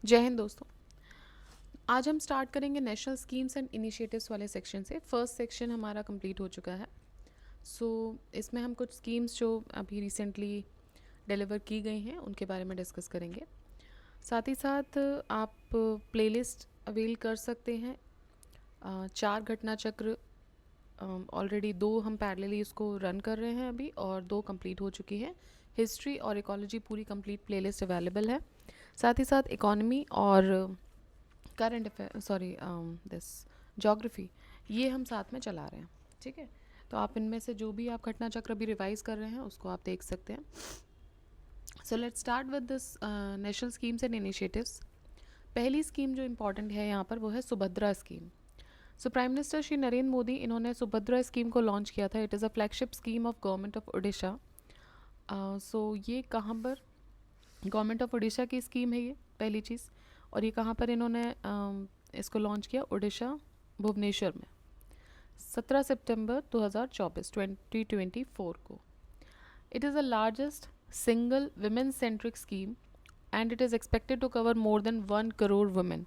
जय हिंद दोस्तों। आज हम स्टार्ट करेंगे नेशनल स्कीम्स एंड इनिशिएटिव्स वाले सेक्शन से। फर्स्ट सेक्शन हमारा कंप्लीट हो चुका है। इसमें हम कुछ स्कीम्स जो अभी रिसेंटली डिलीवर की गई हैं उनके बारे में डिस्कस करेंगे। साथ ही साथ आप प्लेलिस्ट अवेल कर सकते हैं। 4 घटना चक्र ऑलरेडी 2 हम पैरेलली उसको रन कर रहे हैं अभी, और 2 कंप्लीट हो चुकी है। हिस्ट्री और इकोलॉजी पूरी कंप्लीट प्लेलिस्ट अवेलेबल है। साथ ही साथ इकोनॉमी और current affair, sorry this geography, ये हम साथ में चला रहे हैं। ठीक है, तो आप इनमें से जो भी आप घटना चक्र अभी रिवाइज कर रहे हैं उसको आप देख सकते हैं। So let's start with this national schemes and initiatives. पहली स्कीम जो इम्पॉर्टेंट है यहाँ पर वो है Subhadra scheme. So prime minister Shri Narendra Modi इन्होंने सुभद्रा स्कीम को लॉन्च किया था। It is a flagship scheme of government of Orissa. ये कहाँ पर, गवर्नमेंट ऑफ उड़ीसा की स्कीम है ये पहली चीज़। और ये कहाँ पर इन्होंने इसको लॉन्च किया, उड़ीसा भुवनेश्वर में 17 सितंबर 2024 को। It is the largest single women centric scheme and it is expected to cover more than 1 crore women.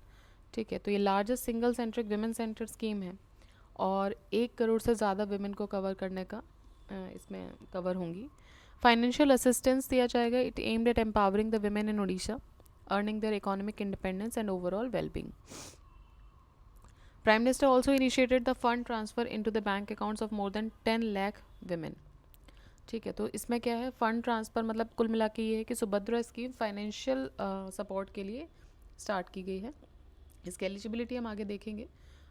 ठीक है, तो ये largest single centric women centric scheme है और 1 करोड़ से ज़्यादा विमेन को कवर करने का इसमें कवर होंगी। फाइनेंशियल असिस्टेंस दिया जाएगा। It aimed at empowering the women in Orissa, earning their economic independence and overall well-being. Prime Minister also initiated the fund transfer into the bank accounts of more than 10 lakh women. ठीक है, तो इसमें क्या है, fund transfer मतलब कुल मिला के ये है कि सुभद्रा स्कीम फाइनेंशियल सपोर्ट के लिए स्टार्ट की गई है। इसकी एलिजिबिलिटी हम आगे देखेंगे।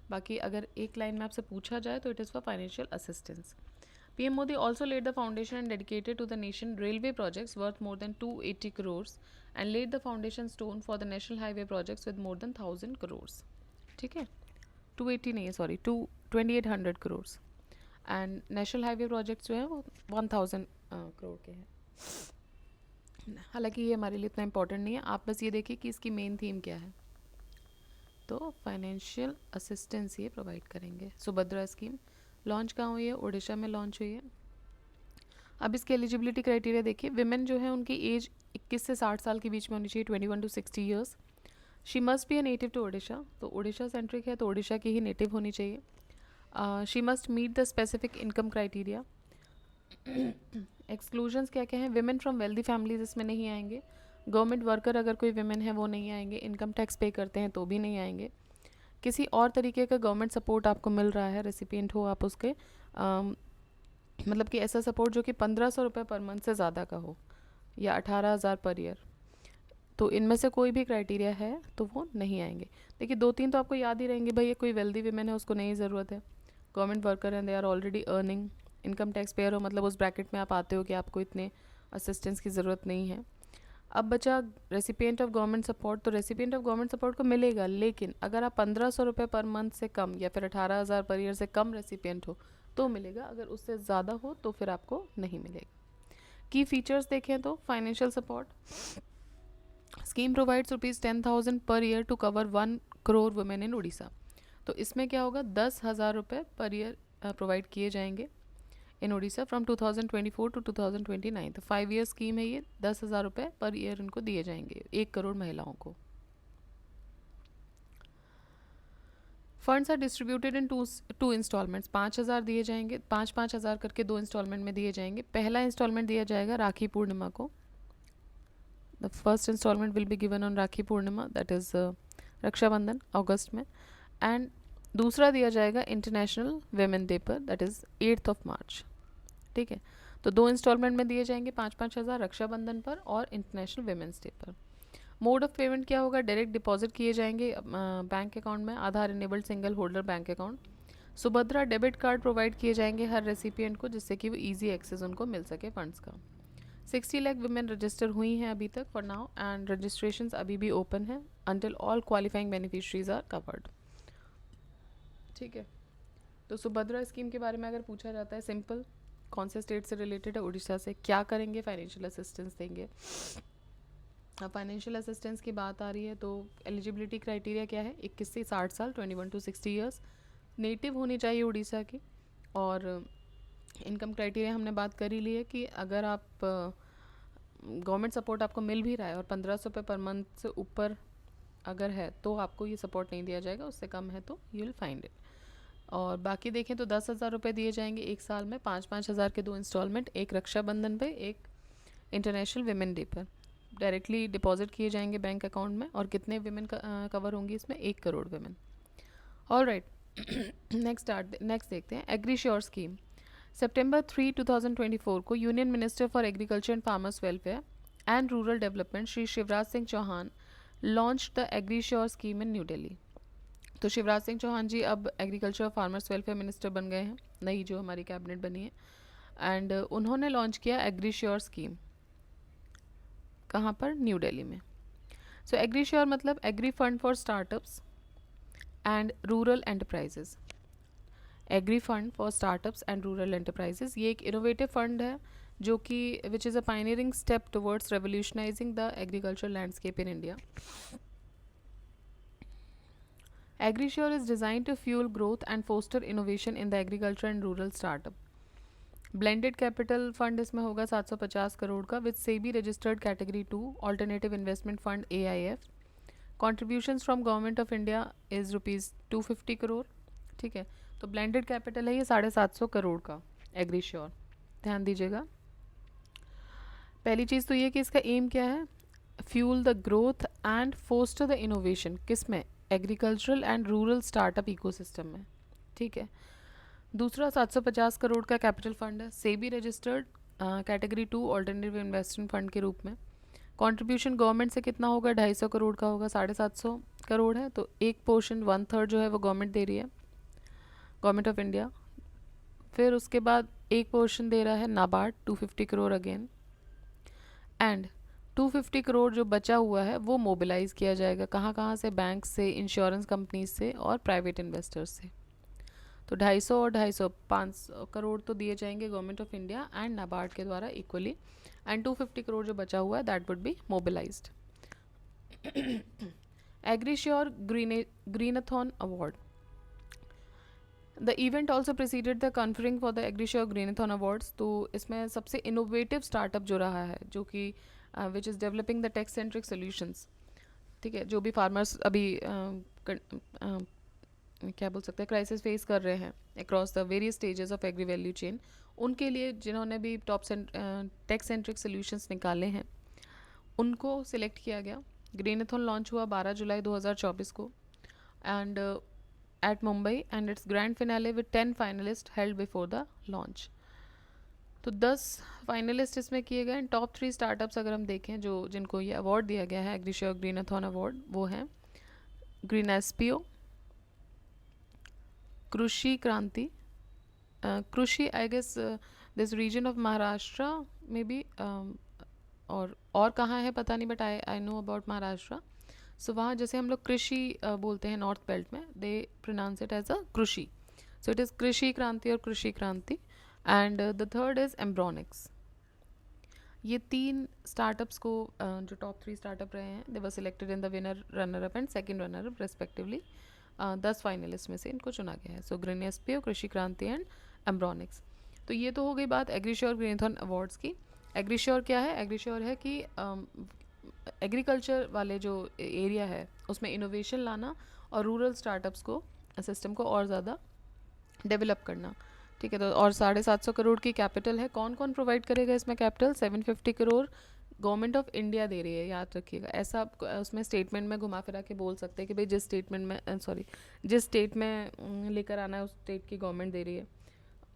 बाकी अगर एक लाइन में आपसे पूछा जाए तो it is for financial assistance. PM Modi also laid the foundation and dedicated to the nation railway projects worth more than 280 crores and laid the foundation stone for the national highway projects with more than 1000 crores. ठीक है, 280 नहीं है, sorry 2800 crores and national highway projects जो है वो 1000 करोड़ के हैं। हालांकि ये हमारे लिए इतना इंपॉर्टेंट नहीं है, आप बस ये देखिए कि इसकी मेन थीम क्या है। तो फाइनेंशियल असिस्टेंस ये प्रोवाइड करेंगे। सुभद्रा स्कीम लॉन्च कहाँ हुई है, उड़ीसा में लॉन्च हुई है। अब इसके एलिजिबिलिटी क्राइटेरिया देखिए। विमेन जो है उनकी एज 21 से 60 साल के बीच में होनी चाहिए, 21 to 60 years. She must be a native to Odisha, तो उड़ीसा सेंट्रिक है तो उड़ीसा की ही नेटिव होनी चाहिए। She must meet the specific income criteria. Exclusions क्या क्या हैं, विमेन फ्रॉम वेल्दी फैमिलीज इसमें नहीं आएंगे। गवर्नमेंट वर्कर अगर कोई विमेन है वो नहीं आएंगे। इनकम टैक्स पे करते हैं तो भी नहीं आएंगे। किसी और तरीके का गवर्नमेंट सपोर्ट आपको मिल रहा है, रेसिपिएंट हो आप उसके, मतलब कि ऐसा सपोर्ट जो कि 1500 रुपये पर मंथ से ज़्यादा का हो या 18,000 पर ईयर, तो इनमें से कोई भी क्राइटेरिया है तो वो नहीं आएंगे। देखिए 2-3 तो आपको याद ही रहेंगे, भाई ये कोई वेल्दी विमेन है उसको नहीं ज़रूरत है, गवर्नमेंट वर्कर हैं, they are already earning, income tax payer हो, मतलब उस ब्रैकेट में आप आते हो कि आपको इतने असिस्टेंस की ज़रूरत नहीं है। अब बचा रेसिपिएंट ऑफ गवर्नमेंट सपोर्ट। तो रेसिपिएंट ऑफ गवर्नमेंट सपोर्ट को मिलेगा, लेकिन अगर आप 1500 रुपये पर मंथ से कम या फिर 18,000 पर ईयर से कम रेसिपिएंट हो तो मिलेगा, अगर उससे ज़्यादा हो तो फिर आपको नहीं मिलेगा। की फीचर्स देखें तो financial support scheme provides ₹10,000 per year to cover 1 crore women in Odisha. तो इसमें क्या होगा, 10,000 रुपये पर ईयर प्रोवाइड किए जाएंगे इन उड़ीसा फ्रॉम 2024 टू 2029। तो 5 ईयर स्कीम है ये। 10,000 रुपये पर ईयर उनको दिए जाएंगे, 1 करोड़ महिलाओं को। Funds are distributed in two installments. 5,000 दिए जाएंगे, 5,000 करके 2 इंस्टॉलमेंट में दिए जाएंगे। पहला इंस्टॉलमेंट दिया जाएगा राखी पूर्णिमा को। The first instalment will be given on Rakhi Purnima, that is Rakshabandhan अगस्त में। एंड दूसरा दिया जाएगा इंटरनेशनल वेमेन डे पर, दैट इज़ 8 मार्च। ठीक है, तो 2 इंस्टॉलमेंट में दिए जाएंगे 5-5 हज़ार रक्षाबंधन पर और इंटरनेशनल वेमेंस डे पर। मोड ऑफ पेमेंट क्या होगा, डायरेक्ट डिपॉजिट किए जाएंगे बैंक अकाउंट में, Aadhaar enabled single holder bank account. Subhadra debit card provide किए जाएंगे हर रेसिपिएंट को, जिससे कि वो ईजी एक्सेस उनको मिल सके फंड्स का। 60 लाख वुमेन रजिस्टर हुई हैं अभी तक फॉर नाउ, एंड रजिस्ट्रेशंस अभी भी ओपन है until all qualifying beneficiaries are covered. ठीक है, तो सुभद्रा स्कीम के बारे में अगर पूछा जाता है, सिंपल, कौन से स्टेट से रिलेटेड है, उड़ीसा से, क्या करेंगे, फाइनेंशियल असिस्टेंस देंगे। अब फाइनेंशियल असिस्टेंस की बात आ रही है तो एलिजिबिलिटी क्राइटेरिया क्या है, 21 से 60 साल, 21 to 60 ईयर्स, नेटिव होनी चाहिए उड़ीसा की। और इनकम क्राइटेरिया हमने बात कर ही ली है कि अगर आप गवर्नमेंट सपोर्ट आपको मिल भी रहा है और 1500 रुपये पर मंथ से ऊपर अगर है तो आपको ये सपोर्ट नहीं दिया जाएगा, उससे कम है तो यू विल फाइंड इट। और बाकी देखें तो 10,000 रुपये दिए जाएंगे एक साल में, 5,000 के 2 इंस्टॉलमेंट, एक रक्षाबंधन पे, एक इंटरनेशनल विमेन डे पर डायरेक्टली डिपॉजिट किए जाएंगे बैंक अकाउंट में। और कितने विमेन कवर होंगी इसमें? 1 crore women. All right, next देखते हैं एग्रीश्योर स्कीम। सितंबर 3, 2024 को union minister for agriculture and farmers welfare and rural development Shri Shivraj Singh Chouhan launch the AgriSure scheme in New Delhi. तो शिवराज सिंह चौहान जी अब एग्रीकल्चर और फार्मर्स वेलफेयर मिनिस्टर बन गए हैं, नई जो हमारी कैबिनेट बनी है, एंड उन्होंने लॉन्च किया एग्रीश्योर स्कीम। कहाँ पर? न्यू दिल्ली में। सो एग्रीश्योर मतलब agri fund for startups and rural enterprises. Agri fund for startups and rural enterprises, ये एक इनोवेटिव फंड है जो कि which is a pioneering step towards revolutionising the agriculture landscape in India. AgriSure is design to fuel growth and foster innovation in the agriculture and rural startup. Blended capital fund इसमें होगा 750 करोड़ का, with SEBI registered category 2 alternative investment fund AIF। Contributions from government of India is ₹250 crore. ठीक है, तो blended capital है ये 750 करोड़ का एग्रीश्योर। ध्यान दीजिएगा, पहली चीज़ तो ये कि इसका एम क्या है? Fuel the growth and foster the innovation. किस में? Agricultural and rural startup ecosystem में। ठीक है, दूसरा 750 करोड़ का कैपिटल फंड है, SEBI registered category 2 alternative investment fund के रूप में। कंट्रीब्यूशन गवर्नमेंट से कितना होगा? 250 करोड़ का होगा, 750 करोड़ है, तो एक पोर्शन 1/3 जो है वो गवर्नमेंट दे रही है, गवर्नमेंट ऑफ इंडिया। फिर उसके बाद एक पोर्शन दे रहा है नाबार्ड 250 करोड़ अगेन, एंड 250 करोड़ जो बचा हुआ है वो मोबिलाइज किया जाएगा कहाँ कहाँ से? बैंक से, इंश्योरेंस कंपनीज से और प्राइवेट इन्वेस्टर्स से। तो 250 और 250 500 करोड़ तो दिए जाएंगे government of India and NABARD के द्वारा इक्वली, एंड 250 करोड़ जो बचा हुआ है that would be mobilised. AgriSure Greenathon award. The event also presided the conferring for the AgriSure Greenathon awards. तो इसमें सबसे इनोवेटिव स्टार्टअप जो रहा है, जो कि which is developing the tech centric solutions. ठीक है, जो भी फार्मर्स अभी क्या बोल सकते हैं क्राइसिस फेस कर रहे हैं across the various stages of agri value chain, उनके लिए जिन्होंने भी टॉप टेक सेंट्रिक सोल्यूशंस निकाले हैं उनको सिलेक्ट किया गया। ग्रीनथॉन लॉन्च हुआ 12 जुलाई 2024 को and at Mumbai, and its grand finale with 10 finalist held before the launch. तो 10 फाइनलिस्ट इसमें किए गए। टॉप 3 स्टार्टअप्स अगर हम देखें जो जिनको ये अवार्ड दिया गया है एग्रीश्योर ग्रीनथॉन अवार्ड, वो हैं green SPO, Krishi Kranti, Krishi I guess this region of Maharashtra में भी, और कहाँ है पता नहीं, but I know about Maharashtra. So वहाँ जैसे हम लोग कृषि बोलते हैं नॉर्थ बेल्ट में, they pronounce it as a Krishi, so it is Krishi Kranti और Krishi Kranti. And the third is Embronics. ये 3 स्टार्टअप्स को जो टॉप 3 स्टार्टअप रहे हैं, they were selected in the winner, runner up and second runner up respectively. 10 finalist में से इनको चुना गया है। So green SPO, Krishi Kranti and एम्ब्रॉनिक्स। तो ये तो हो गई बात एग्रीश्योर ग्रीनथॉन अवार्ड्स की। एग्रीश्योर क्या है? एग्रीश्योर है कि एग्रीकल्चर वाले जो एरिया है उसमें इनोवेशन लाना और रूरल स्टार्टअप्स को, सिस्टम को और ज़्यादा डेवलप करना। ठीक है, तो और 750 करोड़ की कैपिटल है। कौन कौन प्रोवाइड करेगा इसमें capital? 750 crore government of India दे रही है, याद रखिएगा। ऐसा आप उसमें स्टेटमेंट में घुमा फिरा के बोल सकते हैं कि भाई जिस स्टेटमेंट में जिस स्टेट में लेकर आना है उस स्टेट की गवर्नमेंट दे रही है,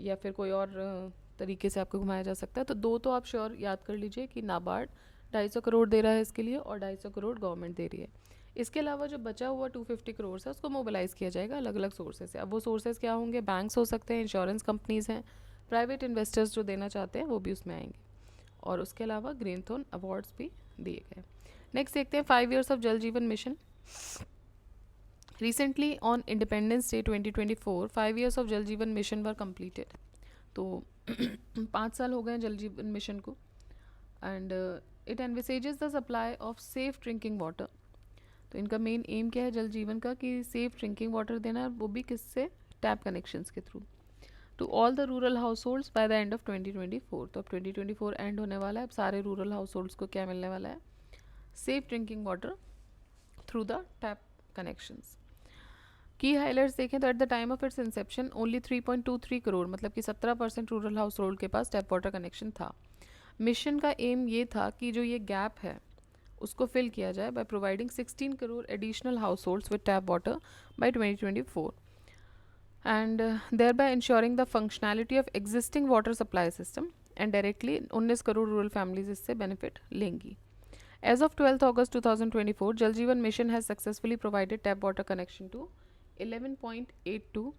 या फिर कोई और तरीके से आपको घुमाया जा सकता है। तो 2 तो आप श्योर याद कर लीजिए कि नाबार्ड 250 करोड़ दे रहा है इसके लिए और 250 करोड़ गवर्नमेंट दे रही है। इसके अलावा जो बचा हुआ 250 करोड़ है उसको मोबिलाइज़ किया जाएगा अलग अलग सोर्सेज से। अब वो सोर्सेज क्या होंगे? बैंक्स हो सकते हैं, इंश्योरेंस कंपनीज़ हैं, प्राइवेट इन्वेस्टर्स जो देना चाहते हैं वो भी उसमें आएंगे, और उसके अलावा ग्रीनथॉन अवार्ड्स भी दिए गए। नेक्स्ट देखते हैं 5 ईयर्स ऑफ जल Jeevan mission. Recently on independence day 2024 5 years of जल जीवन मिशन वर कम्प्लीटेड। तो 5 साल हो गए जल जीवन मिशन को, and it envisages the supply of safe drinking water. तो इनका मेन एम क्या है जल जीवन का? कि सेफ ड्रिंकिंग वाटर देना, वो भी किससे? टैप कनेक्शंस के through, to all the rural households by the end of 2024। तो अब 2024 एंड होने वाला है, अब सारे रूरल हाउस होल्ड्स को क्या मिलने वाला है? Safe drinking water through the tap connections. की हाईलाइट्स देखें तो at the time of its inception only 3.23 crore मतलब कि 17% रूरल हाउस होल्ड के पास टैप वाटर कनेक्शन था. मिशन का एम ये था कि जो ये गैप है उसको फिल किया जाए by providing 16 crore additional households with tap water by 2024 and thereby insuring the functionality of existing water supply system and directly 19 crore rural families इससे बेनिफिट लेंगी. As of 12th August 2024, Jal Jeevan Mission has successfully provided tap water connection to 11.82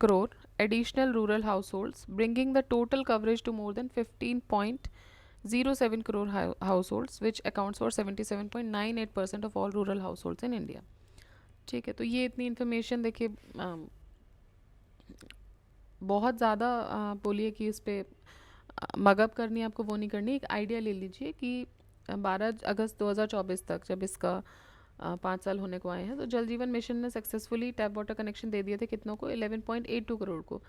crore additional rural households, bringing the total coverage to more than 15.07 crore households, which accounts for 77.98% of all rural households in India. ठीक है, तो ये इतनी information देखिए बहुत ज़्यादा बोलिए कि इस पर मगअप करनी है आपको, वो नहीं करनी. एक आइडिया ले लीजिए कि 12 अगस्त 2024 तक जब इसका 5 साल होने को आए हैं तो जल जीवन मिशन ने सक्सेसफुली टैप वाटर कनेक्शन दे दिए थे कितनों को, 11.82 करोड़ को,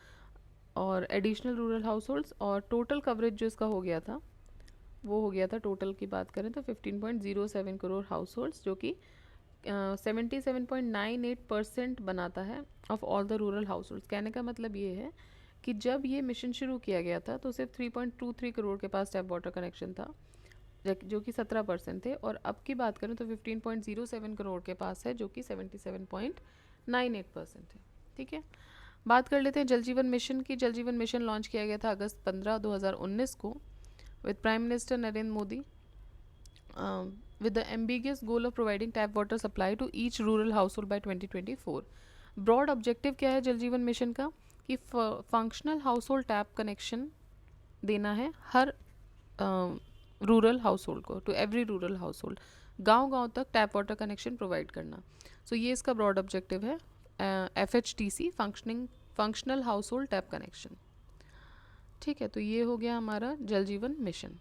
और एडिशनल रूरल हाउस होल्ड्स, और टोटल कवरेज जो इसका हो गया था वो हो गया था, टोटल की बात करें तो 15.07 करोड़ हाउस होल्ड्स, जो कि 77.98% बनाता है of all the rural house holds. कहने का मतलब ये है कि जब ये मिशन शुरू किया गया था तो सिर्फ 3.23 करोड़ के पास टैप वाटर कनेक्शन था, जो कि 17% थे, और अब की बात करें तो 15.07 करोड़ के पास है, जो कि 77.98% है. ठीक है, बात कर लेते हैं जल जीवन मिशन की. जल जीवन मिशन लॉन्च किया गया था अगस्त 15, 2019 को with prime minister Narendra Modi with the ambiguous goal of providing tap water supply to each rural household by 2024. Broad objective क्या है जल जीवन मिशन का कि functional household tap connection देना है हर रूरल हाउस होल्ड को, to every rural household, गाँव तक टैप वाटर कनेक्शन प्रोवाइड करना. सो ये इसका ब्रॉड ऑब्जेक्टिव है, FHTC, functional household tap connection. ठीक है, तो ये हो गया हमारा जल जीवन मिशन.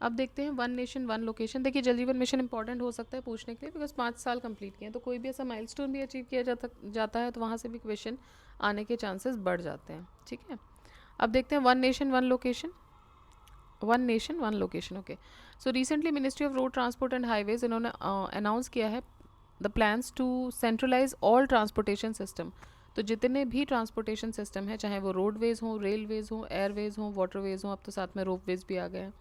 अब देखते हैं वन नेशन वन लोकेशन. देखिए जल जीवन मिशन इंपॉर्टेंट हो सकता है पूछने के लिए, बिकॉज 5 साल कंप्लीट किए हैं, तो कोई भी ऐसा माइलस्टोन भी अचीव किया जाता है तो वहाँ से भी क्वेश्चन आने के चांसेस बढ़ जाते हैं. ठीक है, अब देखते हैं one nation one location. One nation one location, okay. So recently ministry of road transport and highways इन्होंने अनाउंस किया है the plans to centralise all transportation system. तो जितने भी ट्रांसपोर्टेशन सिस्टम है, चाहे वो रोडवेज हों, रेलवेज हों, एयरवेज हों, वाटरवेज हों, अब तो साथ में रोपवेज भी आ गए हैं,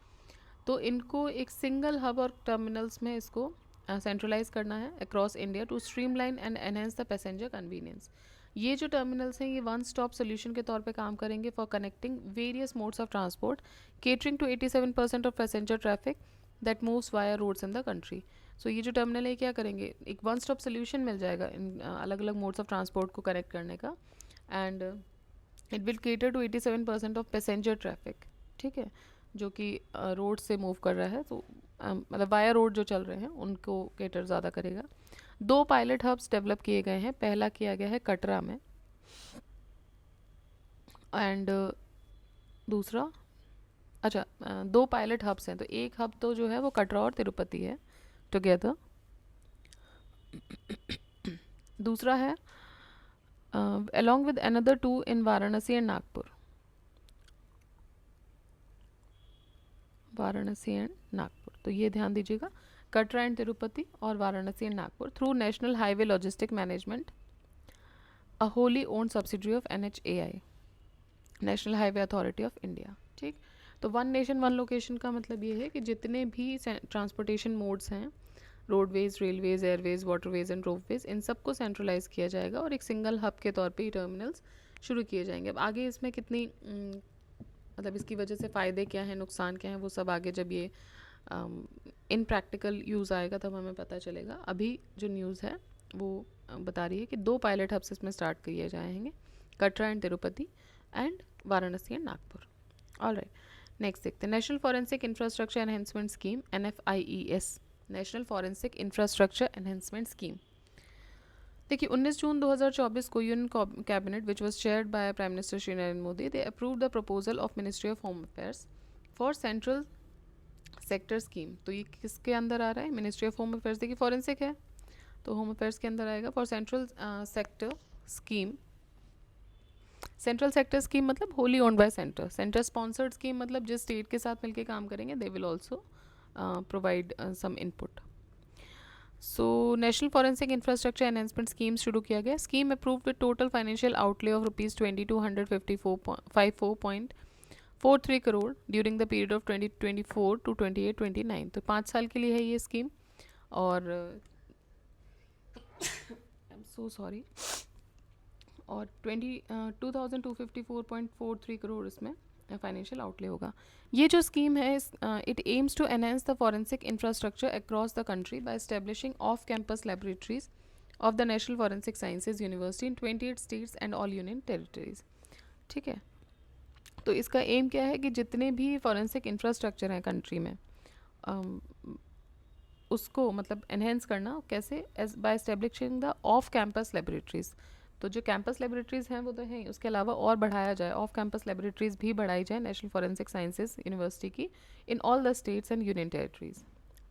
तो इनको एक सिंगल हब और टर्मिनल्स में इसको सेंट्रलाइज करना है across India to streamline and enhance the passenger convenience. ये जो टर्मिनल्स हैं ये वन स्टॉप सोल्यूशन के तौर पे काम करेंगे for connecting various modes of transport, catering to 87% of passenger traffic that moves via roads in the country. So ये जो टर्मिनल है क्या करेंगे, एक वन स्टॉप सोल्यूशन मिल जाएगा इन अलग अलग मोड्स ऑफ ट्रांसपोर्ट को कनेक्ट करने का, and it will cater to 87% of passenger traffic. ठीक है, जो कि रोड से मूव कर रहा है, तो मतलब वाया रोड जो चल रहे हैं उनको केटर ज़्यादा करेगा. 2 पायलट हब्स डेवलप किए गए हैं. पहला किया गया है कटरा में, एंड दूसरा 2 पायलट हब्स हैं, तो एक हब तो जो है वो कटरा और तिरुपति है टुगेदर. दूसरा है along with another 2 in Varanasi and Nagpur. Varanasi and Nagpur, तो ये ध्यान दीजिएगा, कटरा एंड तिरुपति और Varanasi and Nagpur, through national highway logistic management, a wholly owned subsidiary of NHAI, national highway authority of India. ठीक, तो वन नेशन वन लोकेशन का मतलब ये है कि जितने भी ट्रांसपोर्टेशन मोड्स हैं, roadways, railways, airways, waterways and ropeways, इन सबको सेंट्रलाइज किया जाएगा और एक सिंगल हब के तौर पे ही टर्मिनल्स शुरू किए जाएंगे. अब आगे इसमें कितनी मतलब इसकी वजह से फ़ायदे क्या हैं, नुकसान क्या हैं, वो सब आगे जब ये इन प्रैक्टिकल यूज़ आएगा तब हमें पता चलेगा. अभी जो न्यूज़ है वो बता रही है कि 2 पायलट हब्स इसमें स्टार्ट किए जाएंगे, Katra and Tirupati and Varanasi and Nagpur. Alright, next देखते हैं national forensic infrastructure enhancement scheme, NFIES, national forensic infrastructure enhancement scheme. देखिए 19 जून 2024 को union cabinet which was chaired by prime minister Shri Narendra Modi, they approve the proposal of ministry of home affairs for central sector scheme. तो ये किसके अंदर आ रहा है, ministry of home affairs. देखिए forensic है तो होम अफेयर्स के अंदर आएगा. For central sector scheme, central sector scheme मतलब wholly owned by centre, centre sponsored scheme मतलब जिस स्टेट के साथ मिलकर काम करेंगे they will also provide some input. So national forensic infrastructure enhancement scheme शुरू किया गया. Scheme approved with total financial outlay of ₹2254.43 crore during the period of 2024 to 28-29. तो 5 साल के लिए है ये स्कीम. और आई एम सो सॉरी. और 2254.43 करोड़ इसमें फाइनेंशियल आउटले होगा. ये जो स्कीम है, it aims to enhance the forensic infrastructure across the country by establishing off campus laboratories of the national forensic sciences university in 28 states and all union territories. ठीक है. तो इसका एम क्या है कि जितने भी फॉरेंसिक इंफ्रास्ट्रक्चर हैं कंट्री में, उसको मतलब एनहेंस करना कैसे, by establishing the off campus laboratories. तो जो कैंपस लेबोरेटरीज हैं वो तो हैं, उसके अलावा और बढ़ाया जाए, ऑफ कैंपस लेबोरेटरीज भी बढ़ाई जाए नेशनल फॉरेंसिक साइंसेज यूनिवर्सिटी की in all the states and union territories.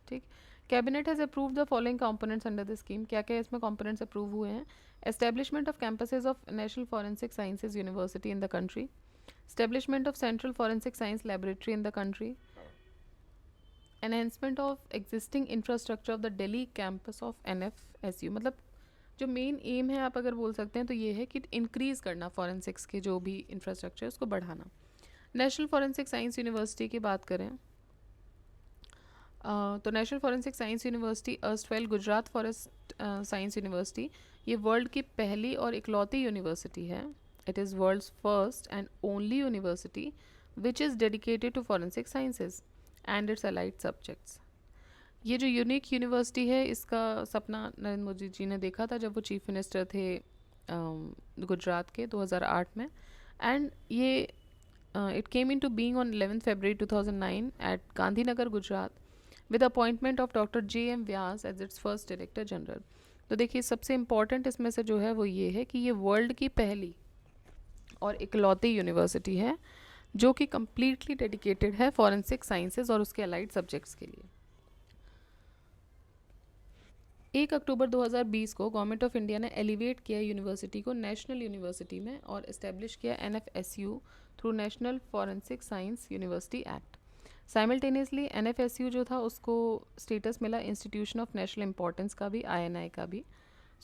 ठीक. Cabinet has approve the following components under the scheme. क्या क्या इसमें कंपोनेंट्स अप्रूव हुए हैं? Establishment of campuses of national forensic sciences university in the country, establishment of central forensic science laboratory in the country, enhancement of existing infrastructure of the Delhi campus of NFSU. मतलब जो main M है आप अगर बोल सकते हैं तो ये है कि इंक्रीज़ करना फॉरेंसिक्स के जो भी इंफ्रास्ट्रक्चर उसको बढ़ाना. नेशनल फॉरेंसिक साइंस यूनिवर्सिटी की बात करें तो national forensic science university erstwhile Gujarat forest science university, ये वर्ल्ड की पहली और इकलौती यूनिवर्सिटी है. It is world's first and only university which is dedicated to forensic sciences and its allied subjects. ये जो यूनिक यूनिवर्सिटी है, इसका सपना नरेंद्र मोदी जी ने देखा था जब वो चीफ मिनिस्टर थे गुजरात के 2008 में. एंड ये it came into being on 11 फरवरी 2009 at Gandhinagar Gujarat with appointment of doctor JM Vyas as its first director general. तो देखिए सबसे इम्पॉर्टेंट इसमें से जो है वो ये है कि ये वर्ल्ड की पहली और इकलौती यूनिवर्सिटी है जो कि कम्प्लीटली डेडिकेटेड है फॉरेंसिक साइंसेज और उसके अलाइड सब्जेक्ट्स के लिए. 1 अक्टूबर 2020 को गवर्नमेंट ऑफ इंडिया ने एलिवेट किया यूनिवर्सिटी को नेशनल यूनिवर्सिटी में और इस्टेब्लिश किया NFSU through national forensic science university act. Simultaneously NFSU जो था उसको स्टेटस मिला इंस्टीट्यूशन ऑफ नेशनल इंपॉर्टेंस का भी, INI का भी.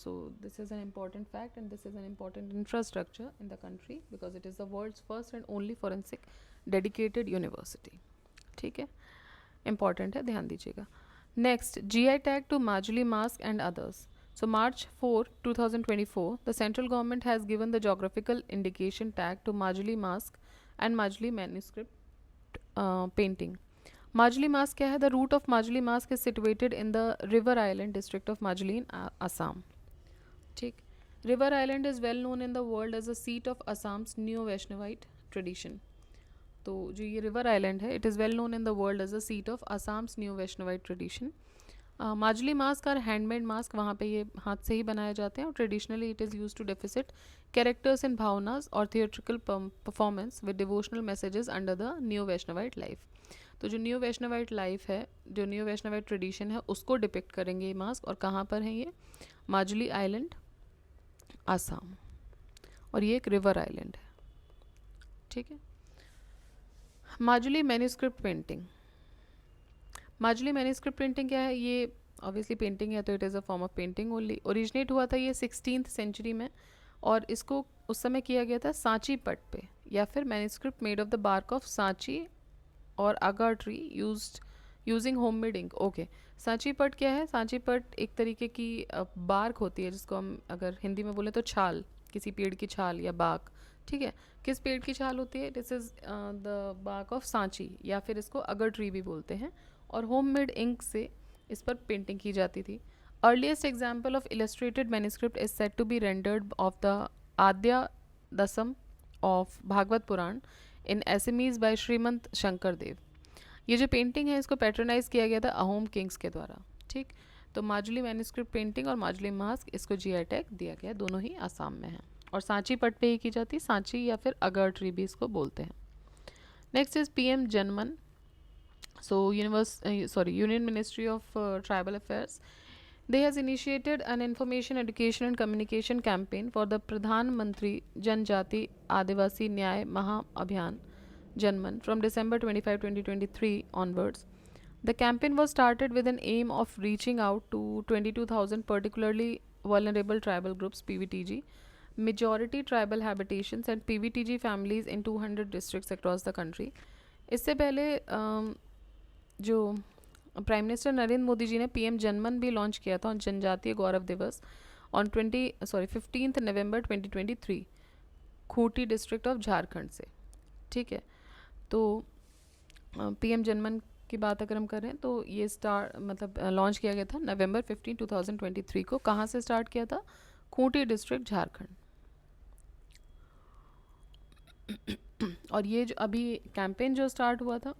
So this is an important fact and this is an important infrastructure in the country because it is the world's first and only forensic dedicated university. ठीक है, important है, ध्यान दीजिएगा. Next, GI tag to Majuli mask and others. So March 4, 2024, the central government has given the geographical indication tag to Majuli mask and Majuli manuscript painting. Majuli mask क्या है? The root of Majuli mask is situated in the River Island district of Majuli in Assam. ठीक. River island is well known in the world as a seat of Assam's new Vaishnavite tradition. तो जो ये river island है, it is well known in the world as a seat of Assam's new Vaishnavite tradition. Majuli mask और handmade mask वहाँ पे ये हाथ से ही बनाए जाते हैं और traditionally it is use to depict characters in bhaonas और theatrical performance with devotional messages under the new Vaishnavite life. तो जो न्यू वैष्णवाइट लाइफ है, जो न्यू वैष्णवाइट ट्रेडिशन है, उसको डिपिक्ट करेंगे ये मास्क. और कहाँ पर है ये? माजुली आइलैंड, आसाम. और ये एक रिवर आइलैंड है. ठीक है. Majuli manuscript painting. Majuli manuscript painting क्या है? ये ऑब्वियसली पेंटिंग है तो it is a form of painting only. Originate हुआ था ये 16th सेंचुरी में और इसको उस समय किया गया था सांची पट पे, या फिर manuscript made of the bark of sanchi और agar tree using homemade ink. Okay, Sanchi Pat क्या है? सांची पट एक तरीके की बार्क होती है जिसको हम अगर हिंदी में बोले तो छाल, किसी पेड़ की छाल या बाक. ठीक है, किस पेड़ की छाल होती है? This is the bark of Sanchi, या फिर इसको अगर ट्री भी बोलते हैं. और होममेड इंक से इस पर पेंटिंग की जाती थी. Earliest example of illustrated manuscript is set to be rendered of the Adya Dasam of Bhagavata Purana in Assamese by Srimanta Sankar Dev. ये जो पेंटिंग है इसको पैट्रोनाइज किया गया था अहोम किंग्स के द्वारा. ठीक. तो माजुली मैन्यूस्क्रिप्ट पेंटिंग और माजुली मास्क, इसको GI टैग दिया गया. दोनों ही आसाम में हैं और सांची पट पे ही की जाती है. सांची या फिर अगर ट्री भी इसको बोलते हैं. Next is PM Janman. So Union Ministry of Tribal Affairs, they has initiated an information, education and communication campaign for the Pradhan Mantri Janjati Adivasi Nyay Maha Abhiyan Janman from December 25, 2023 onwards. The campaign was started with an aim of reaching out to 22,000 particularly vulnerable tribal groups (PVTG), majority tribal habitations and PVTG families in 200 districts across the country. इससे पहले जो prime minister Narendra Modi ji ने PM जनमन भी launch किया था on जनजातीय गौरव दिवस on 15th November 2023 Khunti district of Jharkhand से. ठीक है, तो पीएम जनमन की बात अगर हम करें तो ये स्टार्ट मतलब लॉन्च किया गया था नवंबर 15, 2023 को. कहाँ से स्टार्ट किया था? खूंटी डिस्ट्रिक्ट झारखंड. और ये जो अभी कैंपेन जो स्टार्ट हुआ था,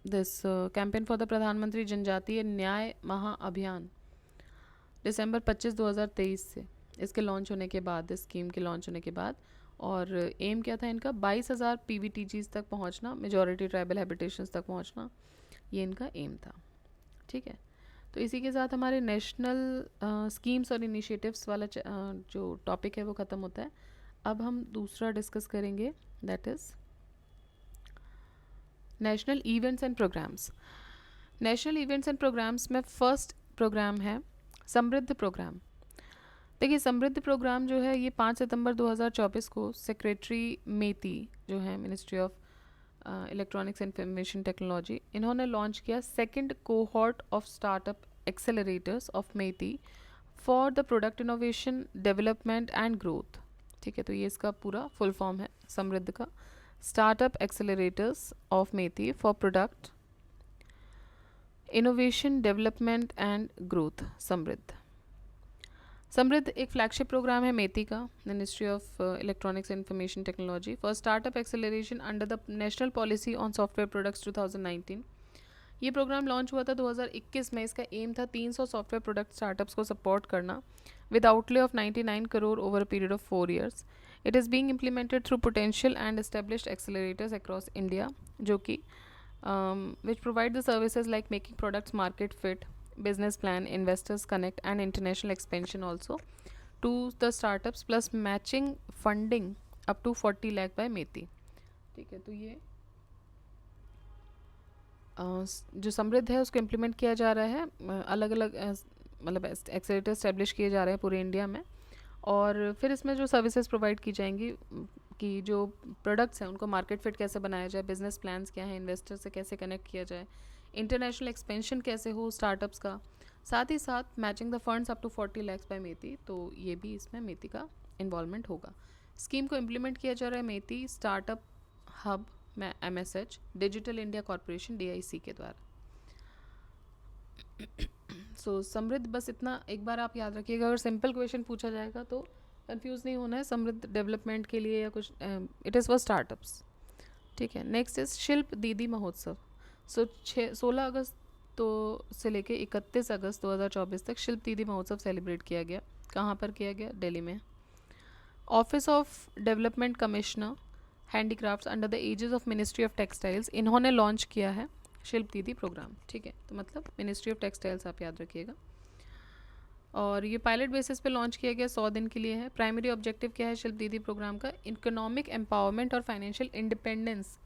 दिस कैंपेन फॉर द प्रधानमंत्री जनजातीय न्याय महाअभियान, दिसंबर 25, 2023 से इसके लॉन्च होने के बाद, इस स्कीम के लॉन्च होने के बाद. और एम क्या था इनका? 22,000 PVTGs तक पहुंचना, मेजॉरिटी ट्राइबल हैबिटेशंस तक पहुंचना, ये इनका एम था. ठीक है, तो इसी के साथ हमारे नेशनल स्कीम्स और इनिशिएटिव्स वाला जो टॉपिक है वो ख़त्म होता है. अब हम दूसरा डिस्कस करेंगे, that is national events and programs. National events and programs में फर्स्ट प्रोग्राम है समृद्ध प्रोग्राम. देखिए, समृद्ध प्रोग्राम जो है ये 5 सितंबर 2024 को सेक्रेटरी मेती जो है ministry of electronics and information technology, इन्होंने लॉन्च किया second cohort of startup accelerators of Meitei for the product innovation development and growth. ठीक है, तो ये इसका पूरा फुल फॉर्म है समृद्ध का. Startup accelerators of Meitei for product innovation development and growth, समृद्ध. समृद्ध एक फ्लैगशिप प्रोग्राम है मेती का, ministry of electronics and information technology, for startup acceleration under the national policy on software products 2019. ये प्रोग्राम लॉन्च हुआ था 2021 में. इसका एम था 300 सॉफ्टवेयर प्रोडक्ट स्टार्टअप्स को सपोर्ट करना with outlay of 99 crore over a period of 4 years. It is being implemented through potential and established accelerators across India, जो कि which provide the services like making products market fit, business plan, investors connect and international expansion also to the startups plus matching funding up to 40 lakh by मेती. ठीक है, तो ये जो समृद्ध है उसको इम्प्लीमेंट किया जा रहा है, अलग अलग मतलब एक्सेलेरेटर स्टैब्लिश किए जा रहे हैं पूरे इंडिया में. और फिर इसमें जो सर्विसेज प्रोवाइड की जाएंगी कि जो प्रोडक्ट्स हैं उनको मार्केट फिट कैसे बनाया जाए, बिजनेस प्लान्स क्या है, इन्वेस्टर से कैसे कनेक्ट किया जाए, इंटरनेशनल एक्सपेंशन कैसे हो स्टार्टअप्स का, साथ ही साथ matching the funds up to 40 lakhs by MeitY. तो ये भी इसमें मेती का इन्वॉल्वमेंट होगा. स्कीम को इम्प्लीमेंट किया जा रहा है MeitY Startup Hub MSH, Digital India Corporation DIC के द्वारा. सो समृद्ध, बस इतना एक बार आप याद रखिएगा. अगर सिंपल क्वेश्चन पूछा जाएगा तो कंफ्यूज नहीं होना है. समृद्ध डेवलपमेंट के लिए या कुछ, इट इज़ फॉर स्टार्टअप्स. ठीक है, नेक्स्ट इज शिल्प दीदी महोत्सव. सो 16 अगस्त तो से लेके 31 अगस्त 2024 तक शिल्प दीदी महोत्सव सेलिब्रेट किया गया. कहाँ पर किया गया? दिल्ली में. Office of development commissioner handicrafts under the aegis of ministry of textiles, इन्होंने लॉन्च किया है शिल्प दीदी प्रोग्राम. ठीक है, तो मतलब मिनिस्ट्री ऑफ टेक्सटाइल्स आप याद रखिएगा. और ये पायलट बेसिस पे लॉन्च किया गया, 100 दिन के लिए है. प्राइमरी ऑब्जेक्टिव क्या है शिल्प दीदी प्रोग्राम का? इकोनॉमिक एम्पावरमेंट और फाइनेंशियल इंडिपेंडेंस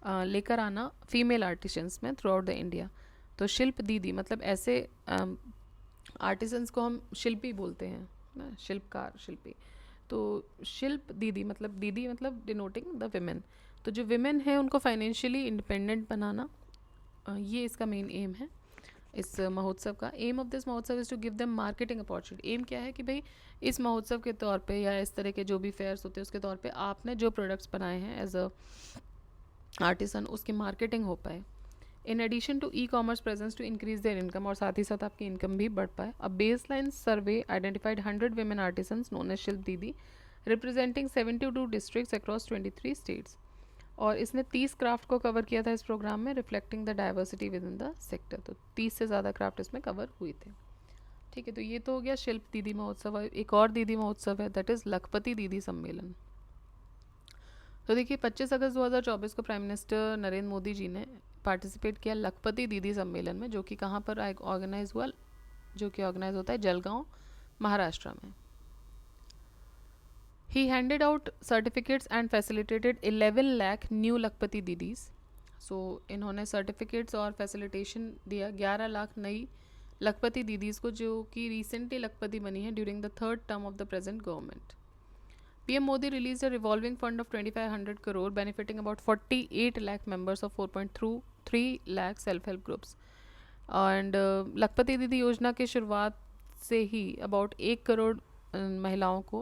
लेकर आना फीमेल आर्टिसंस में थ्रू आउट द इंडिया. तो शिल्प दीदी मतलब ऐसे आर्टिसंस को हम शिल्पी बोलते हैं ना, शिल्पकार, शिल्पी. तो शिल्प दीदी मतलब डिनोटिंग द विमेन. तो जो विमेन है उनको फाइनेंशियली इंडिपेंडेंट बनाना, ये इसका मेन एम है इस महोत्सव का. Aim of this mahotsav is to give them marketing opportunity. Aim क्या है कि भाई इस महोत्सव के तौर पे या इस तरह के जो भी फेयर्स होते हैं उसके तौर पे आपने जो प्रोडक्ट्स बनाए हैं एज अ आर्टिसन, उसकी मार्केटिंग हो पाए. In addition to e commerce presence to increase their income, और साथ ही साथ आपकी इनकम भी बढ़ पाए. A baseline survey identified 100 women artisans known as शिल्प दीदी रिप्रेजेंटिंग 72 डिस्ट्रिक्ट्स अक्रॉस 23 स्टेट्स. और इसने 30 क्राफ्ट को कवर किया था इस प्रोग्राम में, reflecting the diversity with in the sector. तो 30 से ज़्यादा क्राफ्ट इसमें कवर हुए थे. ठीक है, तो ये तो हो गया शिल्प दीदी महोत्सव. एक और दीदी महोत्सव है, दैट इज़ लखपति दीदी सम्मेलन. तो देखिए 25 अगस्त 2024 को प्राइम मिनिस्टर नरेंद्र मोदी जी ने पार्टिसिपेट किया लखपति दीदी सम्मेलन में, जो कि कहाँ पर ऑर्गेनाइज हुआ? जो कि ऑर्गेनाइज होता है जलगांव, महाराष्ट्र में. He handed out certificates and facilitated 11 lakh new Lakpati Didis. सो इन्होंने सर्टिफिकेट्स और फैसिलिटेशन दिया 11 लाख नई लखपति दीदीज़ को, जो कि रिसेंटली लखपति बनी है during the third term of the present government. PM Modi released a revolving fund of 2500 crore benefiting about 48 lakh members of 4.3 lakh self-help groups. And लखपति दीदी योजना की शुरुआत से ही अबाउट 1 करोड़ महिलाओं को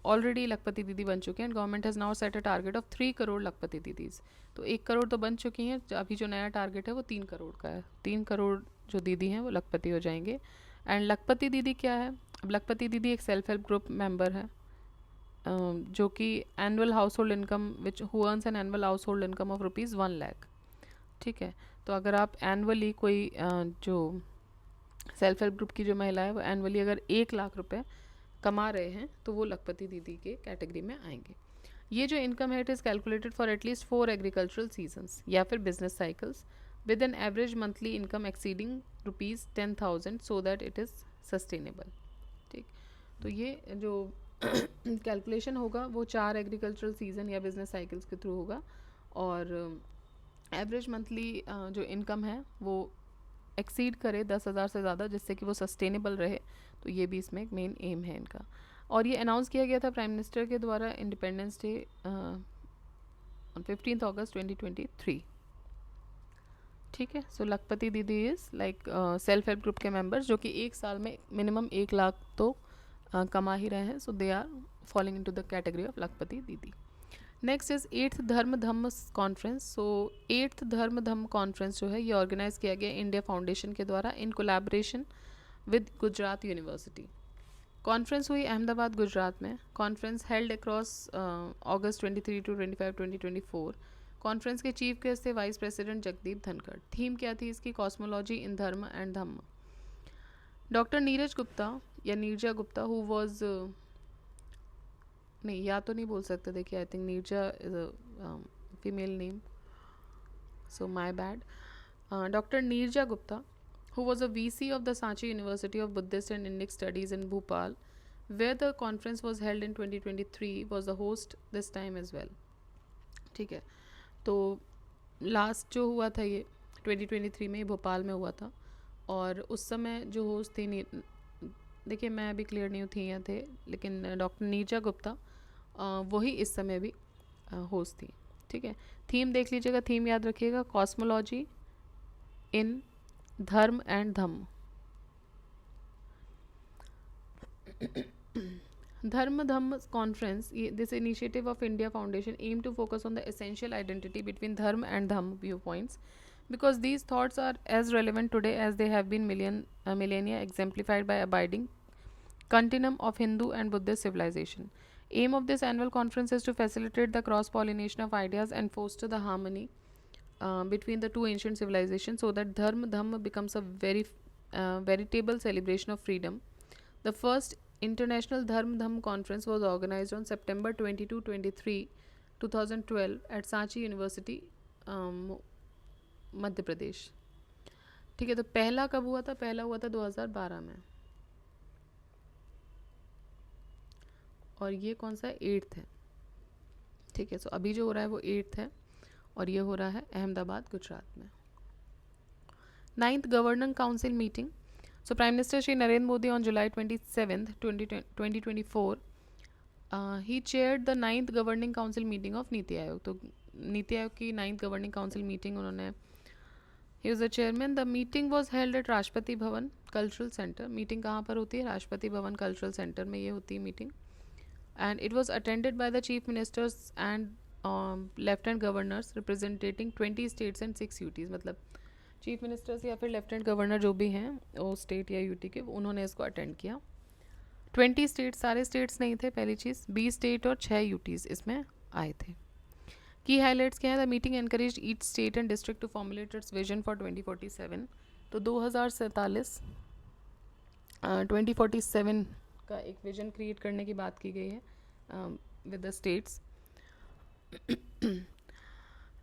ऑलरेडी लखपति दीदी बन चुके हैं. Government has now set a target of 3 crore लखपति दीदीज़. तो 1 करोड़ तो बन चुकी हैं, अभी जो नया टारगेट है वो 3 करोड़ का है. 3 करोड़ जो दीदी हैं वो लखपति हो जाएंगे. एंड लखपति दीदी क्या है? अब लखपति दीदी एक सेल्फ हेल्प ग्रुप मेंबर है, जो कि annual house hold income which who earns an annual house hold income of ₹1 lakh. ठीक है, तो अगर आप एनुअली कोई जो सेल्फ हेल्प ग्रुप की जो महिला है वो एनुअली अगर 1 लाख रुपए कमा रहे हैं तो वो लखपति दीदी के कैटेगरी में आएंगे. ये जो इनकम है it is calculated for at least 4 agricultural seasons या फिर business cycles with an average monthly income exceeding ₹10,000 so that it is sustainable. ठीक, तो ये जो कैलकुलेशन होगा वो 4 एग्रीकल्चरल सीजन या बिजनेस साइकिल्स के थ्रू होगा, और एवरेज मंथली जो इनकम है वो एक्सीड करे 10,000 से ज़्यादा, जिससे कि वो सस्टेनेबल रहे. तो ये भी इसमें एक मेन एम है इनका. और ये अनाउंस किया गया था प्राइम मिनिस्टर के द्वारा इंडिपेंडेंस डे ऑन 15 अगस्त 2023. ठीक है, सो लखपति दीदी is like self help group के मेंबर्स जो कि एक साल में मिनिमम 1 लाख तो कमा ही रहे हैं. So they are following into the category of Lakhpati Didi. Next is 8th धर्म धम्म कॉन्फ्रेंस. सो 8th धर्म धम्म कॉन्फ्रेंस जो है ये ऑर्गेनाइज किया गया इंडिया फाउंडेशन के द्वारा in collaboration with Gujarat university. Conference हुई अहमदाबाद गुजरात में. Conference held across August 23 to 25 2024. Conference के चीफ गेस्ट थे vice president Jagdeep Dhankhar. Theme क्या थी इसकी? कॉस्मोलॉजी इन धर्म and Dhamma. Doctor Neeraj Gupta या नीरजा गुप्ता हु वॉज नहीं, या तो नहीं बोल सकते, देखिए I think Neerja is a female name, so my bad. Doctor Neerja Gupta who was a VC of the Sanchi University of Buddhist and Indic Studies in Bhopal, where the conference was held in 2023, was the host this time as well. ठीक है, तो last जो हुआ था ये 2023 में भोपाल में हुआ था, और उस समय जो होस्ट थी, देखिए मैं अभी क्लियर नहीं थी या थे, लेकिन डॉक्टर नीरजा गुप्ता वही इस समय भी होस्ट थी. ठीक है, थीम देख लीजिएगा, थीम याद रखिएगा, कॉस्मोलॉजी इन धर्म and Dhamma. Dharma Dhamma conference, this initiative of India Foundation aim to focus on the essential identity between Dharma and Dhamma view points because these thoughts are as relevant today as they have been millennia, exemplified by abiding continuum of Hindu and Buddhist civilization. Aim of this annual conference is to facilitate the cross-pollination of ideas and foster the harmony between the two ancient civilizations so that Dhamma becomes a veritable celebration of freedom. The first International Dhamma Conference was organized on September 22-23, 2012 at Sanchi University, Madhya Pradesh. ठीक है, तो पहला कब हुआ था? पहला हुआ था 2012 में, और ये कौन सा है? 8th है. ठीक है, सो अभी जो हो रहा है वो 8th है, और ये हो रहा है अहमदाबाद गुजरात में. 9th governing council meeting. So prime minister Shri Narendra Modi on July 27, 2024 he chaired the 9th governing council meeting of NITI आयोग. तो नीति आयोग की 9th गवर्निंग काउंसिल मीटिंग उन्होंने, he was the chairman. The meeting was held at Rashtrapati Bhavan cultural centre. Meeting कहाँ पर होती है? Rashtrapati Bhavan cultural centre में ये होती है meeting. And it was attended by the chief ministers and lieutenant governors representing 20 states and 6 UTs. मतलब चीफ मिनिस्टर्स या फिर लेफ्टिनेंट गवर्नर जो भी हैं वो स्टेट या यूटी के, उन्होंने इसको अटेंड किया. 20 स्टेट्स, सारे स्टेट्स नहीं थे पहली चीज़, 20 स्टेट और 6 यूटीज़ इसमें आए थे. की हाईलाइट्स क्या है? The meeting encourage each state and district to formulate its vision for 2047. तो 2047 2047 का एक विजन क्रिएट करने की बात की गई है with the states.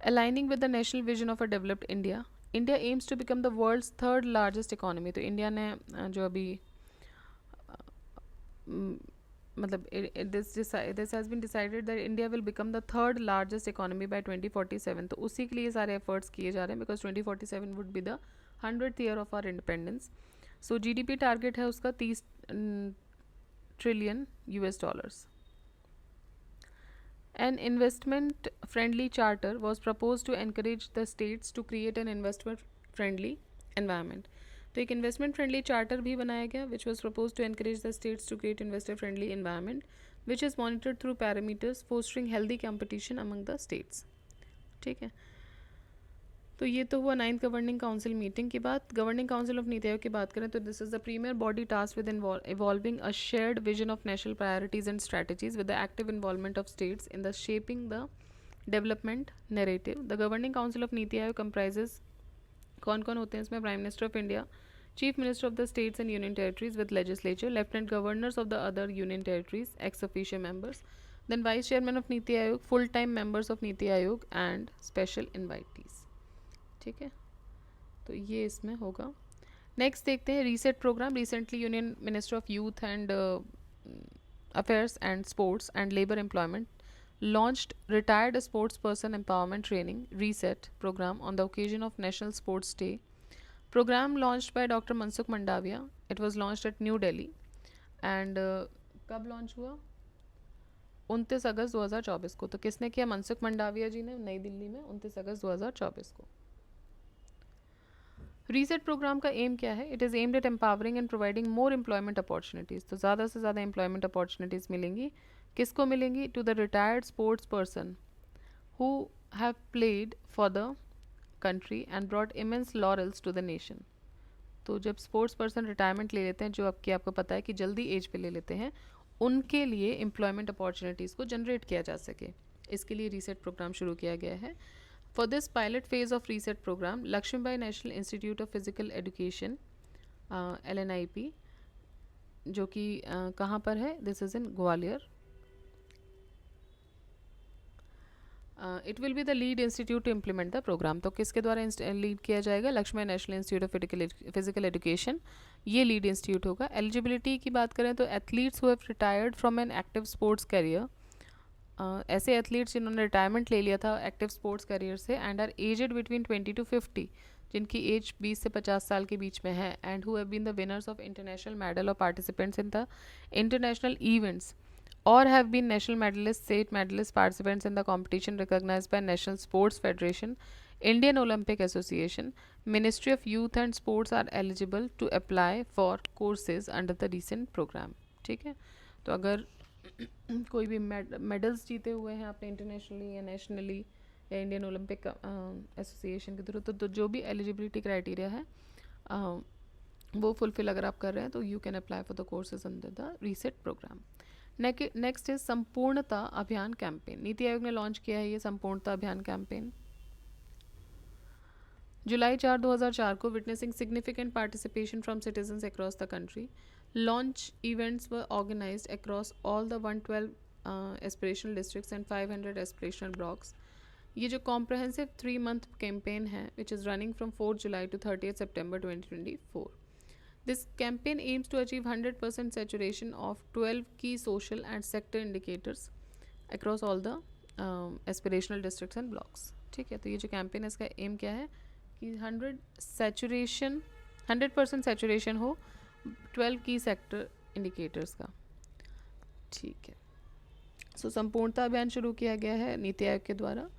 Aligning with the national vision of a developed India. India aims to become the world's 3rd largest economy. तो इंडिया ने जो अभी मतलब this has been decided that India will become the third largest economy by 2047. तो उसी के लिए सारे efforts किए जा रहे हैं because 2047 would be the 100th year of our independence. So GDP target है उसका 30 trillion US dollars. An investment friendly charter was proposed to encourage the states to create an investment friendly environment. तो एक investment friendly charter भी बनाया गया which was propose to encourage the states to create investor friendly environment which is monitored through parameters fostering healthy competition among the states. ठीक है, तो ये तो हुआ 9th गवर्निंग काउंसिल मीटिंग की बात. गवर्निंग काउंसिल ऑफ नीति आयोग की बात करें तो this is the premier body task with evolving a shared vision of national priorities and strategies with the active involvement of states in the shaping the development narrative. The governing council of NITI Aayog comprises, कौन कौन होते हैं इसमें? Prime minister of India, Chief Minister of the States and Union Territories with Legislature, Lieutenant Governors of the other Union Territories, ex officio members, then Vice Chairman of Niti Aayog, full-time members of Niti Aayog and special invitees. ठीक है, तो ये इसमें होगा. Next देखते हैं reset program. Recently union minister of youth and affairs and sports and labour employment launched retired sports person empowerment training reset program on the occasion of National Sports Day. Program launched by Dr. Mansukh Mandavia. It was launched at New Delhi and कब launch हुआ? 29 अगस्त 2024 को. तो किसने किया? मनसुख मंडाविया जी ने, नई दिल्ली में 29 अगस्त 2024 को. रीसेट प्रोग्राम का एम क्या है? It is aimed at empowering and providing more employment opportunities. तो ज़्यादा से ज़्यादा एम्प्लॉयमेंट अपॉर्चुनिटीज़ मिलेंगी. किसको मिलेंगी? To the retired sports person who have played for the country and brought immense laurels to the nation. तो जब स्पोर्ट्स पर्सन रिटायरमेंट ले लेते हैं, जो आपको पता है कि जल्दी एज पे ले लेते हैं, उनके लिए एम्प्लॉयमेंट अपॉर्चुनिटीज़ को जनरेट किया जा सके, इसके लिए रीसेट प्रोग्राम शुरू किया गया है. For this pilot phase of reset program Lakshmibai national institute of physical education LNIP, जो कि कहाँ पर है? This is in Gwalior. It will be the lead institute to implement the program. तो किसके द्वारा लीड किया जाएगा? Lakshmi national institute of physical education, ये लीड इंस्टीट्यूट होगा. एलिजिबिलिटी की बात करें तो athletes who have retired from an active sports career, ऐसे एथलीट्स जिन्होंने रिटायरमेंट ले लिया था एक्टिव स्पोर्ट्स करियर से and are aged between 20 to 50, जिनकी एज 20 से 50 साल के बीच में है, and who have been the winners of international medal और participants in the international events or have been national medalists, state medalists, participants in the competition recognized by National Sports Federation, Indian Olympic Association, Ministry of Youth and Sports are eligible to apply for courses under the recent program. ठीक है, तो अगर कोई भी medals जीते हुए हैं आपने इंटरनेशनली या नेशनली या इंडियन ओलंपिक एसोसिएशन के थ्रू, तो जो भी एलिजिबिलिटी क्राइटेरिया है वो फुलफिल अगर आप कर रहे हैं तो you can apply for the courses under the reset program. Next is Sampoornata Abhiyan campaign. NITI Aayog ने लॉन्च किया है ये संपूर्णता अभियान कैंपेन. जुलाई 4, 2004 को witnessing significant participation from citizens across the country, launch events were organised across all the 112 aspirational districts and 500 aspirational blocks. ये जो comprehensive 3-month campaign है which is running from 4 जुलाई to 30th September 2024. This campaign aims to achieve 100% saturation of 12 key social and sector indicators across all the aspirational districts and blocks. ठीक है, तो ये जो campaign है इसका एम क्या है कि 100% सैचुरेशन हो 12 की सेक्टर इंडिकेटर्स का. ठीक है, सो संपूर्णता अभियान शुरू किया गया है नीति आयोग के द्वारा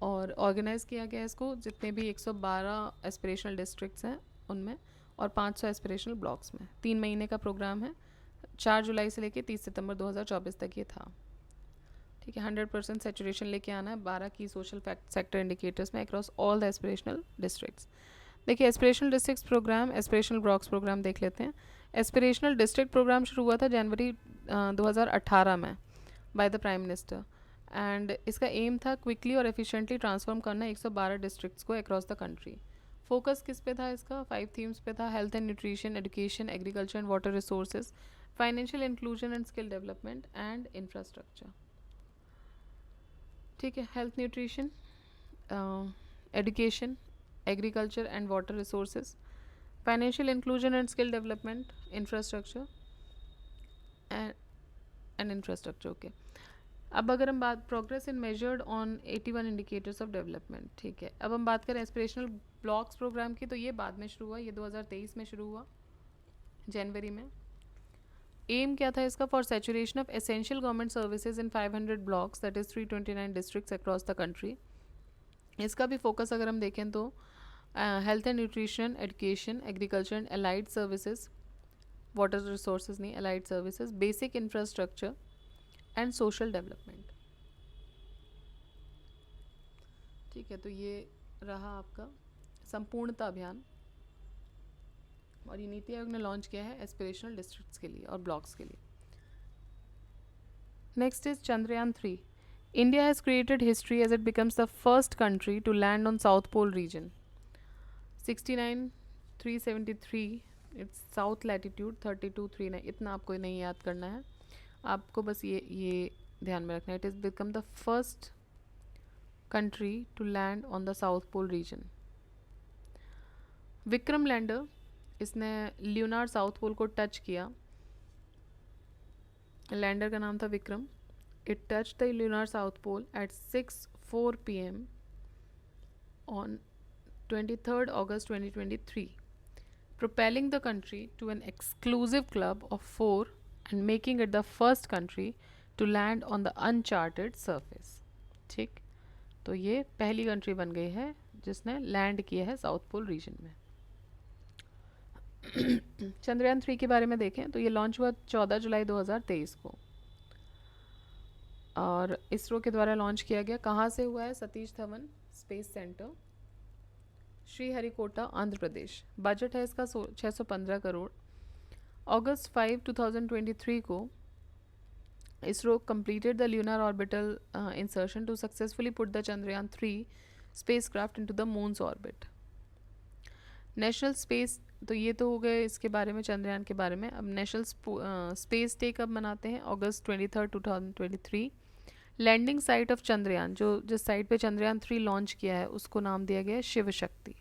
और ऑर्गेनाइज किया गया है इसको जितने भी 112 एस्पिरेशनल डिस्ट्रिक्ट्स हैं उनमें और 500 एस्पिरेशनल ब्लॉक्स में. 3 महीने का प्रोग्राम है, 4 जुलाई से लेकर 30 सितंबर 2024 तक ये था. ठीक है, 100% सैचुरेशन लेके आना है 12 की सोशल सेक्टर इंडिकेटर्स में across all the aspirational districts. देखिए aspirational districts programme, aspirational blocks programme देख लेते हैं. एस्पिरेशनल डिस्ट्रिक्ट प्रोग्राम शुरू हुआ था जनवरी 2018 में by the prime minister and इसका एम था क्विकली और एफिशिएंटली ट्रांसफॉर्म करना 112 डिस्ट्रिक्ट्स को अक्रॉस द कंट्री. फोकस किस पे था इसका? 5 थीम्स पे था. Health and nutrition, education, agriculture and water resources, financial inclusion and skill development and infrastructure. ठीक है, health nutrition, education, agriculture and water resources, financial inclusion and skill development, infrastructure and infrastructure. Okay, अब अगर हम बात progress in measured on 81 indicators of development, ठीक है। अब हम बात करें एस्पिरेशनल ब्लॉक्स प्रोग्राम की, तो ये बाद में शुरू हुआ, ये 2023 में शुरू हुआ जनवरी में। एम क्या था इसका? For saturation of essential government services in 500 blocks, that is 329 districts across the country. इसका भी फोकस अगर हम देखें तो health and nutrition, education, agriculture and allied services, water resources नहीं, allied services, basic infrastructure and social development. ठीक है, तो ये रहा आपका संपूर्णता अभियान, और ये नीति आयोग ने लॉन्च किया है एस्पिरेशनल डिस्ट्रिक्ट्स के लिए और ब्लॉक्स के लिए। Next is Chandrayaan 3। India has created history as it becomes the first country to land on south pole region. 69,373, its south latitude, 32,39, इतना आपको नहीं याद करना है, आपको बस ये ध्यान में रखना है। It is become the first country to land on the south pole region. Vikram lander, इसने ल्यूनार साउथ पोल को टच किया, लैंडर का नाम था Vikram. It touch the lunar south pole at 6:04 PM on 23rd August 2023, propelling the country to an exclusive club of 4 and making it the first country to land on the uncharted surface। ठीक, तो ये पहली country बन गई है जिसने land किया है साउथ पोल रीजन में। चंद्रयान 3 के बारे में देखें तो ये लॉन्च हुआ 14 जुलाई 2023 को, और इसरो के द्वारा लॉन्च किया गया। कहाँ से हुआ है? Satish Dhawan space centre, Sriharikota, Andhra Pradesh. Budget है इसका 615 करोड़। अगस्त 5, 2023 को ISRO completed the lunar orbital insertion to successfully put the Chandrayaan 3 spacecraft into the moon's orbit। National space, तो ये तो हो गए इसके बारे में, चंद्रयान के बारे में। अब नेशनल स्पेस डे कब मनाते हैं? अगस्त 23, 2023। लैंडिंग साइट ऑफ चंद्रयान, जो जिस साइट पे चंद्रयान 3 लॉन्च किया है उसको नाम दिया गया है शिव शक्ति।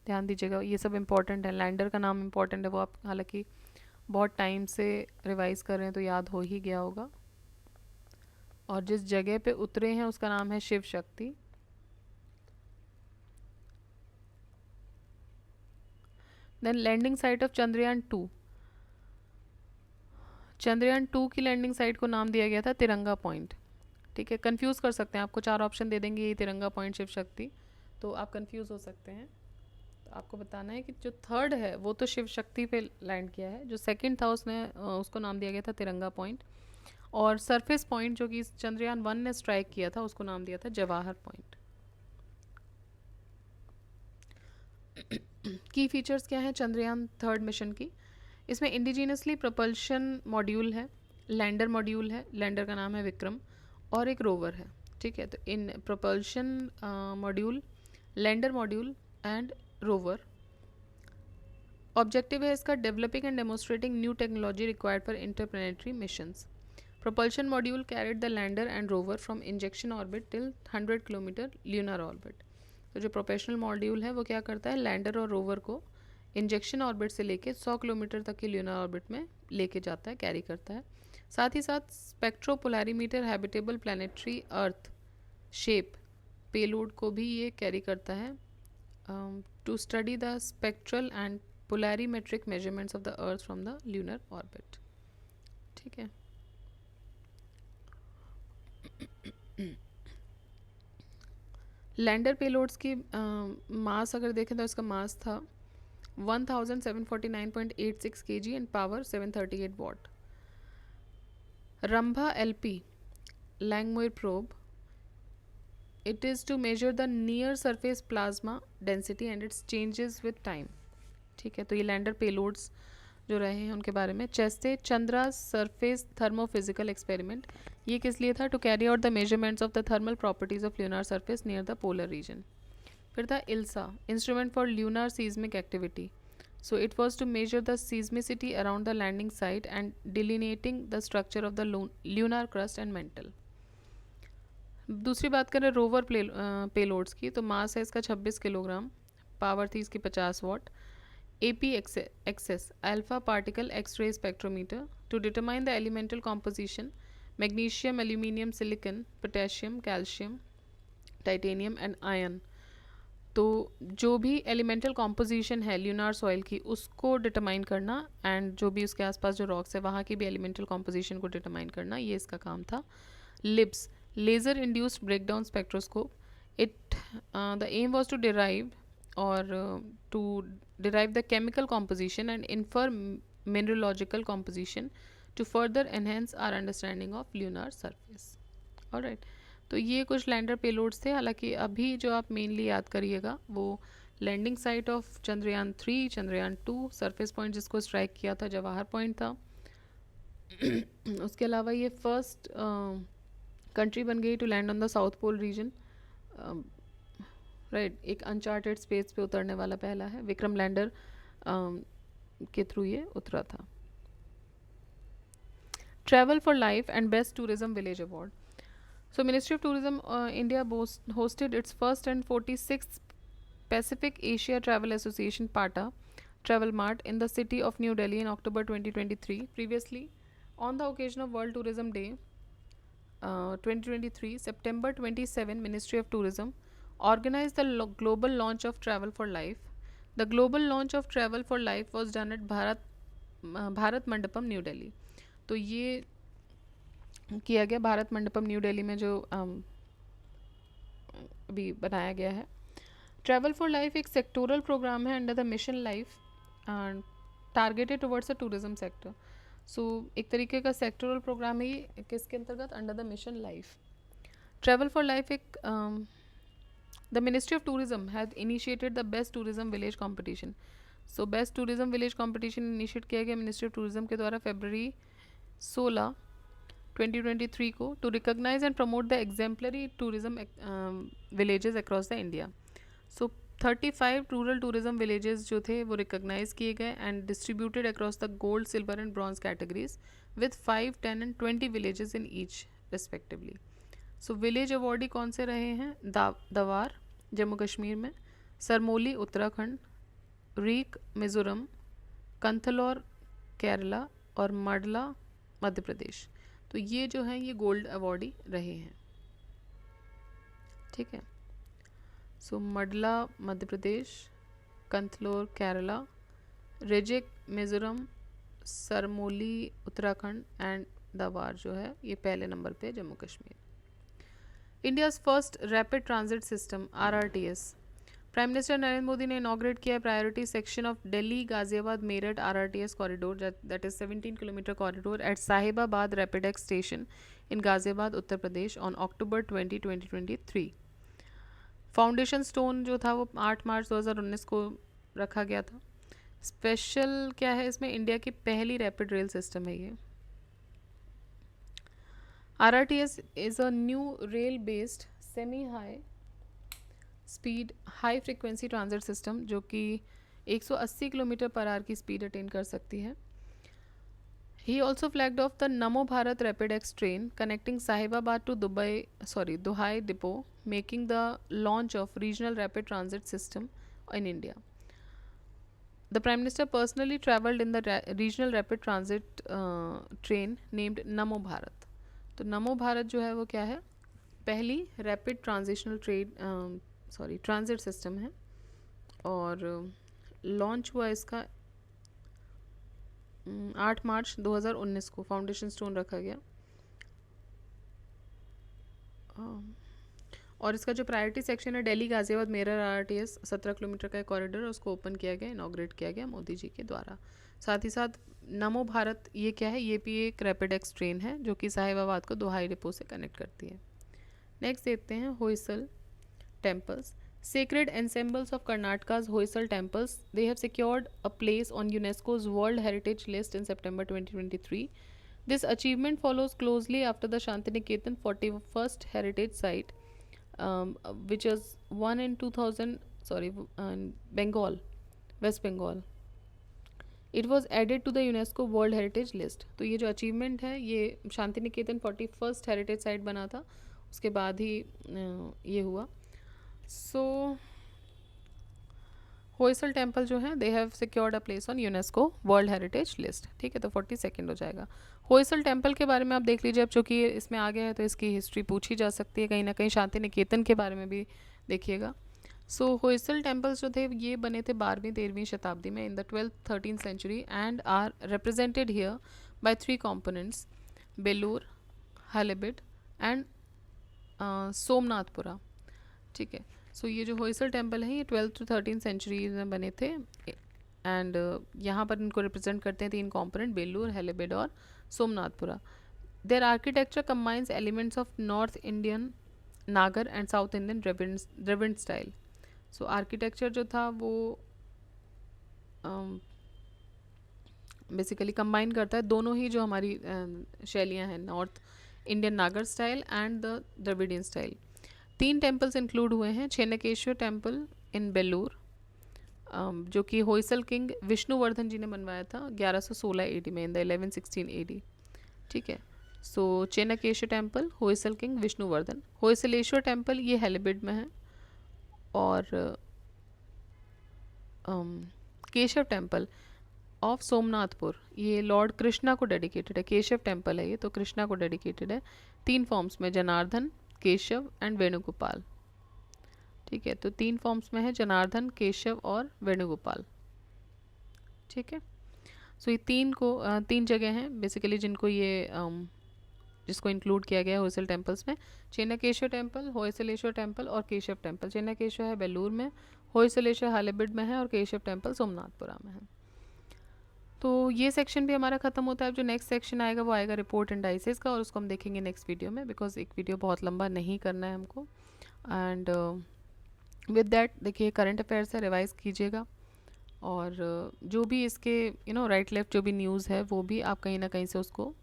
ध्यान दीजिएगा, ये सब इंपॉर्टेंट है, लैंडर का नाम इंपॉर्टेंट है, वो आप हालांकि बहुत टाइम से रिवाइज कर रहे हैं तो याद हो ही गया होगा। और जिस जगह पे उतरे हैं उसका नाम है Shiv Shakti. Then landing site of Chandrayaan 2, Chandrayaan 2 की लैंडिंग साइट को नाम दिया गया था तिरंगा पॉइंट। ठीक है, कंफ्यूज कर सकते हैं, आपको 4 ऑप्शन दे देंगे, ये तिरंगा पॉइंट, शिव शक्ति, तो आप कंफ्यूज हो सकते हैं। तो आपको बताना है कि जो थर्ड है वो तो शिव शक्ति पे लैंड किया है, जो सेकंड था उसने उसको नाम दिया गया था तिरंगा पॉइंट, और सरफेस पॉइंट जो कि चंद्रयान 1 ने स्ट्राइक किया था उसको नाम दिया था जवाहर पॉइंट। की फीचर्स क्या हैं चंद्रयान 3 मिशन की? इसमें इंडिजीनियसली प्रपल्शन मॉड्यूल है, लैंडर मॉड्यूल है, लैंडर का नाम है विक्रम, और एक रोवर है। ठीक है, तो इन propulsion module, lander module and rover. Objective है इसका developing and demonstrating new technology required for interplanetary missions. Propulsion module carried the lander and rover from injection orbit till 100 kilometre lunar orbit। तो जो proportional module है वो क्या करता है? Lander और रोवर को इंजेक्शन ऑर्बिट से लेके 100 किलोमीटर तक की ल्यूनर ऑर्बिट में लेके जाता है, कैरी करता है। साथ ही साथ spectropolarimeter habitable planetary Earth SHAPE payload को भी ये कैरी करता है, to study the spectral and polarimetric measurements of the Earth from the lunar orbit. ठीक है, लैंडर पेलोड्स की मास अगर देखें तो इसका मास था 1749.86 kg and power 738 watt. RAMBHA LP Langmuir probe, it is to measure the near surface plasma density and its changes with time. ठीक है, तो ये लैंडर पेलोड्स जो रहे हैं उनके बारे में। ChaSTE Chandra surface thermophysical experiment, ये किस लिए था? To carry out the measurements of the thermal properties of lunar surface near the polar region. फिर था ILSA instrument for lunar seismic activity, so it was to measure the seismicity around the landing site and delineating the structure of the lunar crust and mantle. दूसरी बात करें rover payloads की, तो मास है इसका 26 kilogram, power थी इसकी 50 what. AP access alpha particle X-ray spectrometer to determine the elemental composition magnesium, aluminium, silicon, potassium, calcium, titanium and iron. तो जो भी एलिमेंटल कॉम्पोजिशन है ल्यूनार सॉइल की उसको डिटरमाइन करना, एंड जो भी उसके आसपास जो रॉक्स है वहाँ की भी एलिमेंटल कॉम्पोजिशन को डिटरमाइन करना, ये इसका काम था। LIBS, laser induced breakdown spectroscope. It the aim was to derive और to derive the chemical composition and infer mineralogical composition to further enhance our understanding of lunar surface. Alright, तो ये कुछ लैंडर पेलोड्स थे। हालांकि अभी जो आप mainly याद करिएगा वो landing site of Chandrayaan 3, Chandrayaan 2, surface point जिसको स्ट्राइक किया था जवाहर पॉइंट था। उसके अलावा ये फर्स्ट कंट्री बन गई to land on the south pole region. Right, एक अनचार्टेड स्पेस पे उतरने वाला पहला है, विक्रम लैंडर के थ्रू ये उतरा था। Travel for life and best tourism village award. So ministry of tourism India hosted its first and 46th Pacific Asia Travel Association PATA Travel Mart in the city of New Delhi in October 2023. Previously, on the occasion of World Tourism Day 2023, September 27, Ministry of Tourism organized the global launch of Travel for Life. The global launch of Travel for Life was done at Bharat Mandapam, New Delhi. तो ये किया गया Bharat Mandapam new Delhi में जो अभी बनाया गया है। ट्रैवल फॉर लाइफ एक सेक्टोरल प्रोग्राम है under the mission life targeted towards the tourism sector. So एक तरीके का सेक्टोरल प्रोग्राम है ये, किसके अंतर्गत? Under the mission life. Travel for life एक the ministry of tourism has initiated the best tourism village competition. So best tourism village competition initiate किया गया मिनिस्ट्री ऑफ टूरिज्म के द्वारा फरवरी 16, 2023 को, to recognise and promote the exemplary tourism villages across the India. So 35 rural tourism villages जो थे वो recognise किए गए and distributed across the gold, silver and bronze categories with 5, 10 and 20 villages in each respectively. So village awardee कौन से रहे हैं? दवार जम्मू कश्मीर में, सरमोली उत्तराखंड, रीक मिज़ोरम, कंथलौर केरला और मडला मध्य प्रदेश। तो ये जो हैं ये गोल्ड अवॉर्डी रहे हैं। ठीक है, सो मडला मध्य प्रदेश, कंथलौर केरला, रेजिक मिज़ोरम, सरमोली उत्तराखंड एंड दवार जो है ये पहले नंबर पे Jammu Kashmir. India's first rapid transit system RRTS। Prime minister Narendra Modi ने इनॉग्रेट किया priority section of Delhi Ghaziabad Meerut RRTS corridor, that is 17 kilometre corridor at Sahibabad RapidX station in Ghaziabad Uttar Pradesh on October 20, 2023। Foundation stone जो था वो 8 मार्च 2019 को रखा गया था। स्पेशल क्या है इसमें? इंडिया की पहली रैपिड रेल सिस्टम है ये। RRTS is a new rail-based semi-high speed high frequency transit system जो कि 180 किलोमीटर पर आवर की स्पीड अटेन कर सकती है। He also flagged off the Namo Bharat Rapid X train connecting Sahibabad to Duhai depot, making the launch of regional rapid transit system in India. The Prime Minister personally travelled in the regional rapid transit train named Namo Bharat. तो नमो भारत जो है वो क्या है? पहली rapid transitional transit system है और launch हुआ इसका 8 मार्च 2019 को। फाउंडेशन स्टोन रखा गया और इसका जो प्रायोरिटी सेक्शन है दिल्ली गाजियाबाद मेरठ RRTS 17 किलोमीटर का कॉरिडोर है, उसको ओपन किया गया, इनॉग्रेट किया गया मोदी जी के द्वारा। साथ ही साथ नमो भारत ये क्या है? ये भी एक रैपिड एक्स ट्रेन है जो कि साहिबाबाद को दुहाई डिपो से कनेक्ट करती है। नेक्स्ट देखते हैं Hoysala temples. Sacred ensembles of Karnataka's Hoysal temples, they have secured a place on UNESCO's World Heritage List in September 2023. This achievement follows closely after the Shantiniketan 41st Heritage Site, which was won in Bengal, West Bengal. It was added to the UNESCO World Heritage List. तो ये जो achievement है ये Shantiniketan 41st heritage site बना था, उसके बाद ही ये हुआ। सो होयसल टेम्पल जो है they have secured a place on UNESCO world heritage list, ठीक है, तो 42 हो जाएगा। होयसल टेम्पल के बारे में आप देख लीजिए, अब चूँकि इसमें आ गया है तो इसकी हिस्ट्री पूछी जा सकती है, कहीं ना कहीं शांति निकेतन के बारे में भी देखिएगा। सो होयसल टेम्पल्स जो थे ये बने थे 12वीं-13वीं शताब्दी में in the 12th-13th century and are represented here by 3 components, Belur, Halebid and Somanathapura, ठीक है। सो ये जो होयसल टेम्पल है ये 12th to 13th सेंचुरी में बने थे एंड यहाँ पर इनको रिप्रेजेंट करते हैं 3 कंपोनेंट, बेलूर, हेलेबिड और Somanathapura. Their architecture combines elements of north Indian Nagara and south Indian Dravida style. So architecture जो था वो बेसिकली कंबाइन करता है दोनों ही जो हमारी शैलियाँ हैं, नॉर्थ इंडियन नागर style and the Dravidian style. 3 temples include हुए हैं, छेनकेश्वर टेम्पल इन बेलूर जो कि होयसल किंग विष्णुवर्धन जी ने बनवाया था 1116 एडी में, इन द 1116 एडी, ठीक है। So Chennakeshava temple, Hoysala king Vishnuvardhan. Hoysaleswara temple ये हेलिबिड में है और केशव टेम्पल ऑफ सोमनाथपुर ये लॉर्ड कृष्णा को डेडिकेटेड है। केशव टेम्पल है ये, तो कृष्णा को डेडिकेटेड है। 3 फॉर्म्स में, जनार्दन, केशव एंड वेणुगोपाल, ठीक है, तो 3 फॉर्म्स में है, जनार्दन, केशव और वेणुगोपाल, ठीक है। सो ये 3 जगह हैं बेसिकली जिनको ये जिसको इंक्लूड किया गया है होयसल टेम्पल्स में, चेन्नकेश्वर टेम्पल, होयसलेश्वर टेम्पल और केशव टेम्पल। चेन्नकेश्वर है बेलूर में, होयसलेश्वर हालेबिड में है और केशव टेम्पल सोमनाथपुरा में है। तो ये सेक्शन भी हमारा ख़त्म होता है। अब जो नेक्स्ट सेक्शन आएगा वो आएगा रिपोर्ट एंड डाइसेस का, और उसको हम देखेंगे नेक्स्ट वीडियो में, बिकॉज एक वीडियो बहुत लंबा नहीं करना है हमको। एंड विद दैट देखिए करंट अफेयर्स है, रिवाइज कीजिएगा, और जो भी इसके राइट लेफ्ट जो भी न्यूज़ है वो भी आप कहीं ना कहीं से उसको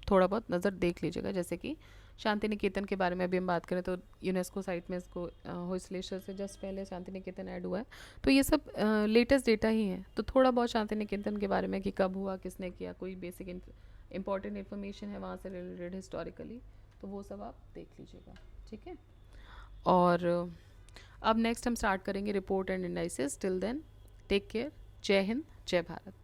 थोड़ा बहुत नज़र देख लीजिएगा। जैसे कि शांति निकेतन के बारे में अभी हम बात करें तो यूनेस्को साइट में इसको होयसलेश्वर से जस्ट पहले शांति निकेतन ऐड हुआ है, तो ये सब लेटेस्ट डेटा ही है। तो थोड़ा बहुत शांति निकेतन के बारे में कि कब हुआ, किसने किया, कोई बेसिक इंपॉर्टेंट इन्फॉर्मेशन है वहाँ से रिलेटेड हिस्टोरिकली, तो वो सब आप देख लीजिएगा, ठीक है। और अब नेक्स्ट हम स्टार्ट करेंगे report and indices. Till then take care, जय हिंद, जय भारत।